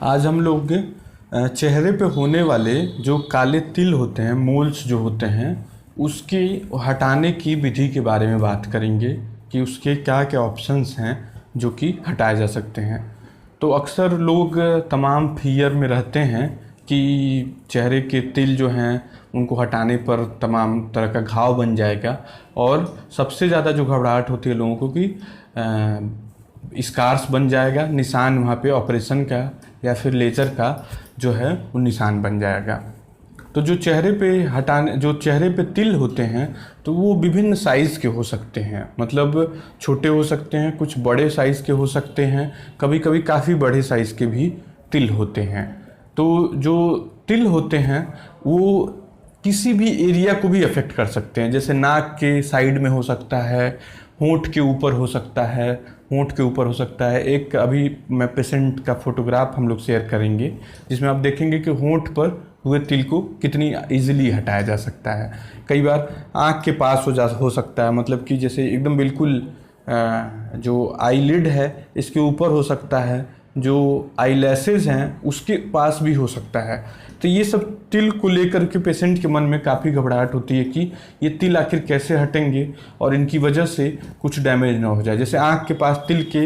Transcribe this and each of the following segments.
आज हम लोग चेहरे पे होने वाले जो काले तिल होते हैं, मोल्स जो होते हैं, उसके हटाने की विधि के बारे में बात करेंगे कि उसके क्या क्या ऑप्शंस हैं जो कि हटाए जा सकते हैं। तो अक्सर लोग तमाम फियर में रहते हैं कि चेहरे के तिल जो हैं उनको हटाने पर तमाम तरह का घाव बन जाएगा, और सबसे ज़्यादा जो घबराहट होती है लोगों को कि स्कार्स बन जाएगा, निशान वहाँ पे ऑपरेशन का या फिर लेज़र का जो है वो निशान बन जाएगा। तो जो चेहरे पे तिल होते हैं तो वो विभिन्न साइज़ के हो सकते हैं, मतलब छोटे हो सकते हैं, कुछ बड़े साइज़ के हो सकते हैं, कभी कभी काफ़ी बड़े साइज़ के भी तिल होते हैं। तो जो तिल होते हैं वो किसी भी एरिया को भी अफेक्ट कर सकते हैं, जैसे नाक के साइड में हो सकता है, होंठ के ऊपर हो सकता है, एक अभी मैं पेशेंट का फोटोग्राफ हम लोग शेयर करेंगे जिसमें आप देखेंगे कि होंठ पर हुए तिल को कितनी इजीली हटाया जा सकता है। कई बार आँख के पास हो सकता है, मतलब कि जैसे एकदम बिल्कुल जो आईलिड है इसके ऊपर हो सकता है, जो आईलैशेज़ हैं उसके पास भी हो सकता है। तो ये सब तिल को लेकर के पेशेंट के मन में काफ़ी घबराहट होती है कि ये तिल आखिर कैसे हटेंगे और इनकी वजह से कुछ डैमेज ना हो जाए। जैसे आँख के पास तिल के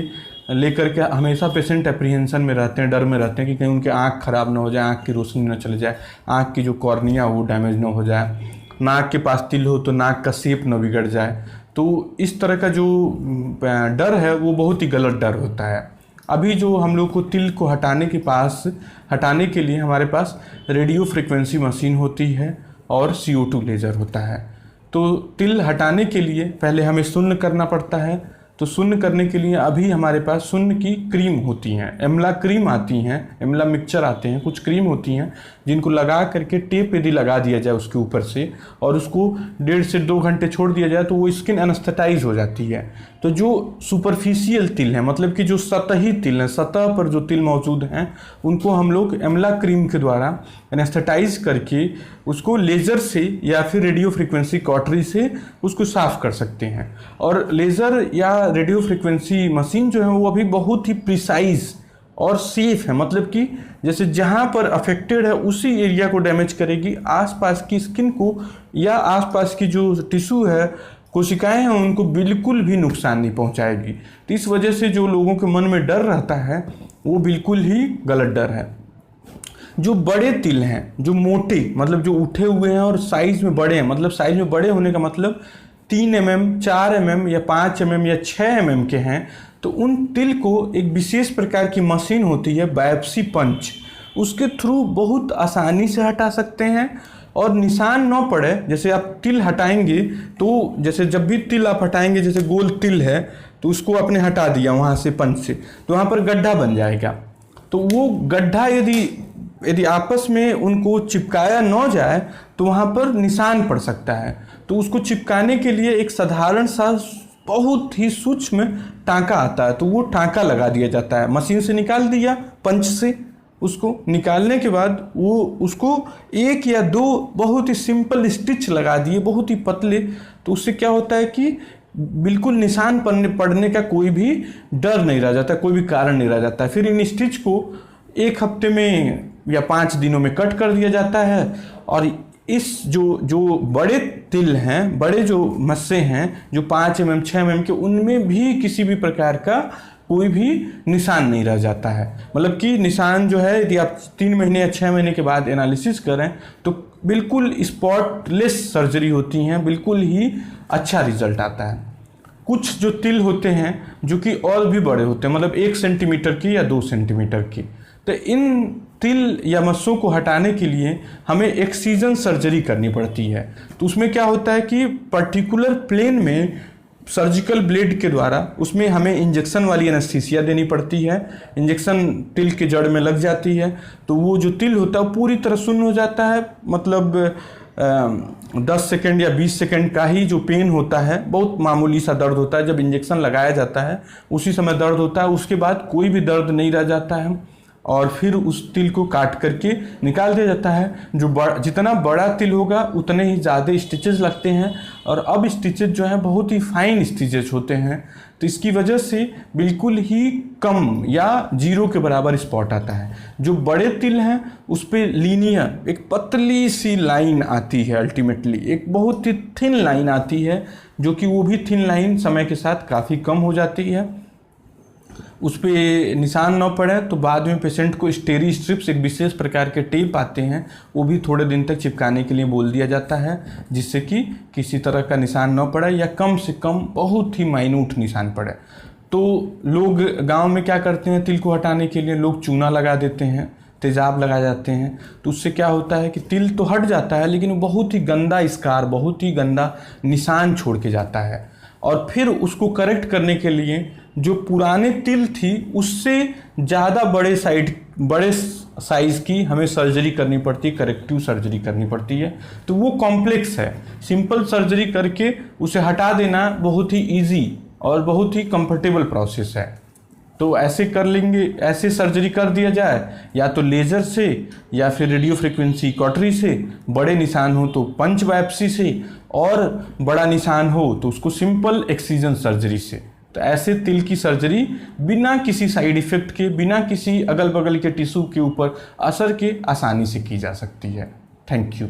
लेकर के हमेशा पेशेंट एप्रीहेंशन में रहते हैं, डर में रहते हैं कि कहीं उनके आँख ख़राब ना हो जाए, आँख की रोशनी ना चले जाए, आँख की जो कॉर्निया वो डैमेज ना हो जाए, नाक के पास तिल हो तो नाक का शेप ना बिगड़ जाए। तो इस तरह का जो डर है वो बहुत ही गलत डर होता है। अभी जो हम लोग को तिल को हटाने के लिए हमारे पास रेडियो फ्रिक्वेंसी मशीन होती है और CO2 लेज़र होता है। तो तिल हटाने के लिए पहले हमें शून्य करना पड़ता है। तो शून्य करने के लिए अभी हमारे पास शून्य की क्रीम होती हैं, एमला क्रीम आती हैं, एमला मिक्सचर आते हैं, कुछ क्रीम होती हैं जिनको लगा करके टेप यदि लगा दिया जाए उसके ऊपर से और उसको 1.5 से 2 घंटे छोड़ दिया जाए तो वो स्किन एनेस्थेटाइज हो जाती है। तो जो सुपरफिशियल तिल हैं, मतलब कि जो सतही तिल हैं, सतह पर जो तिल मौजूद हैं, उनको हम लोग एमला क्रीम के द्वारा एनेस्थेटाइज करके उसको लेज़र से या फिर रेडियो फ्रिक्वेंसी कॉटरी से उसको साफ़ कर सकते हैं। और लेज़र या रेडियो फ्रिक्वेंसी मशीन जो है वो अभी बहुत ही प्रिसाइज और सेफ है, मतलब कि जैसे जहाँ पर अफेक्टेड है उसी एरिया को डैमेज करेगी, आसपास की स्किन को या आसपास की जो टिश्यू है, कोशिकाएं हैं, उनको बिल्कुल भी नुकसान नहीं पहुँचाएगी। तो इस वजह से जो लोगों के मन में डर रहता है वो बिल्कुल ही गलत डर है। जो बड़े तिल हैं, जो मोटे, मतलब जो उठे हुए हैं और साइज़ में बड़े हैं, मतलब साइज़ में बड़े होने का मतलब 3 mm, 4 mm या 5 mm या 6 mm के हैं, तो उन तिल को एक विशेष प्रकार की मशीन होती है, बायोप्सी पंच, उसके थ्रू बहुत आसानी से हटा सकते हैं और निशान न पड़े। जैसे आप तिल हटाएंगे तो जैसे जब भी तिल आप हटाएंगे, जैसे गोल तिल है तो उसको आपने हटा दिया वहाँ से पंच से, तो वहाँ पर गड्ढा बन जाएगा। तो वो गड्ढा यदि आपस में उनको चिपकाया न जाए तो वहाँ पर निशान पड़ सकता है। तो उसको चिपकाने के लिए एक साधारण सा बहुत ही सूक्ष्म टाँका आता है, तो वो टाँका लगा दिया जाता है, मशीन से निकाल दिया पंच से, उसको निकालने के बाद वो उसको 1 या 2 बहुत ही सिंपल स्टिच लगा दिए, बहुत ही पतले। तो उससे क्या होता है कि बिल्कुल निशान पड़ने का कोई भी डर नहीं रह जाता, कोई भी कारण नहीं रह जाता। फिर इन स्टिच को 1 हफ्ते में या 5 दिनों में कट कर दिया जाता है और इस जो बड़े तिल हैं, बड़े जो मस्से हैं, जो 5 mm 6 mm के, उनमें भी किसी भी प्रकार का कोई भी निशान नहीं रह जाता है। मतलब कि निशान जो है यदि आप 3 महीने या 6 महीने के बाद एनालिसिस करें तो बिल्कुल स्पॉटलेस सर्जरी होती हैं, बिल्कुल ही अच्छा रिजल्ट आता है। कुछ जो तिल होते हैं जो कि और भी बड़े होते हैं, मतलब 1 सेंटीमीटर की या 2 सेंटीमीटर की, तो इन तिल या मस्सों को हटाने के लिए हमें एक्सीजन सर्जरी करनी पड़ती है। तो उसमें क्या होता है कि पर्टिकुलर प्लेन में सर्जिकल ब्लेड के द्वारा उसमें हमें इंजेक्शन वाली एनेस्थीसिया देनी पड़ती है। इंजेक्शन तिल के जड़ में लग जाती है तो वो जो तिल होता है वो पूरी तरह शून्य हो जाता है, मतलब 10 सेकेंड या 20 सेकेंड का ही जो पेन होता है, बहुत मामूली सा दर्द होता है। जब इंजेक्शन लगाया जाता है उसी समय दर्द होता है, उसके बाद कोई भी दर्द नहीं रह जाता है और फिर उस तिल को काट करके निकाल दिया जाता है। जितना बड़ा तिल होगा उतने ही ज़्यादा स्टिचेस लगते हैं, और अब स्टिचेस जो हैं बहुत ही फाइन स्टिचेस होते हैं, तो इसकी वजह से बिल्कुल ही कम या जीरो के बराबर स्पॉट आता है। जो बड़े तिल हैं उस पर लीनियर एक पतली सी लाइन आती है, अल्टीमेटली एक बहुत ही थिन लाइन आती है, जो कि वो भी थिन लाइन समय के साथ काफ़ी कम हो जाती है। उस पर निशान न पड़े तो बाद में पेशेंट को स्टेरी स्ट्रिप्स, एक विशेष प्रकार के टेप आते हैं, वो भी थोड़े दिन तक चिपकाने के लिए बोल दिया जाता है, जिससे कि किसी तरह का निशान न पड़े या कम से कम बहुत ही माइन्यूट निशान पड़े। तो लोग गांव में क्या करते हैं, तिल को हटाने के लिए लोग चूना लगा देते हैं, तेजाब लगा जाते हैं। तो उससे क्या होता है कि तिल तो हट जाता है, लेकिन बहुत ही गंदा स्कार, बहुत ही गंदा निशान छोड़ के जाता है। और फिर उसको करेक्ट करने के लिए जो पुराने तिल थी उससे ज़्यादा बड़े साइज़ की हमें सर्जरी करनी पड़ती है, करेक्टिव सर्जरी करनी पड़ती है। तो वो कॉम्प्लेक्स है। सिंपल सर्जरी करके उसे हटा देना बहुत ही इजी और बहुत ही कंफर्टेबल प्रोसेस है। तो ऐसे कर लेंगे, ऐसे सर्जरी कर दिया जाए, या तो लेज़र से या फिर रेडियो फ्रिक्वेंसी कॉटरी से। बड़े निशान हो तो पंच बायोप्सी से, और बड़ा निशान हो तो उसको सिंपल एक्सीजन सर्जरी से। तो ऐसे तिल की सर्जरी बिना किसी साइड इफ़ेक्ट के, बिना किसी अगल बगल के टिश्यू के ऊपर असर के आसानी से की जा सकती है। Thank you.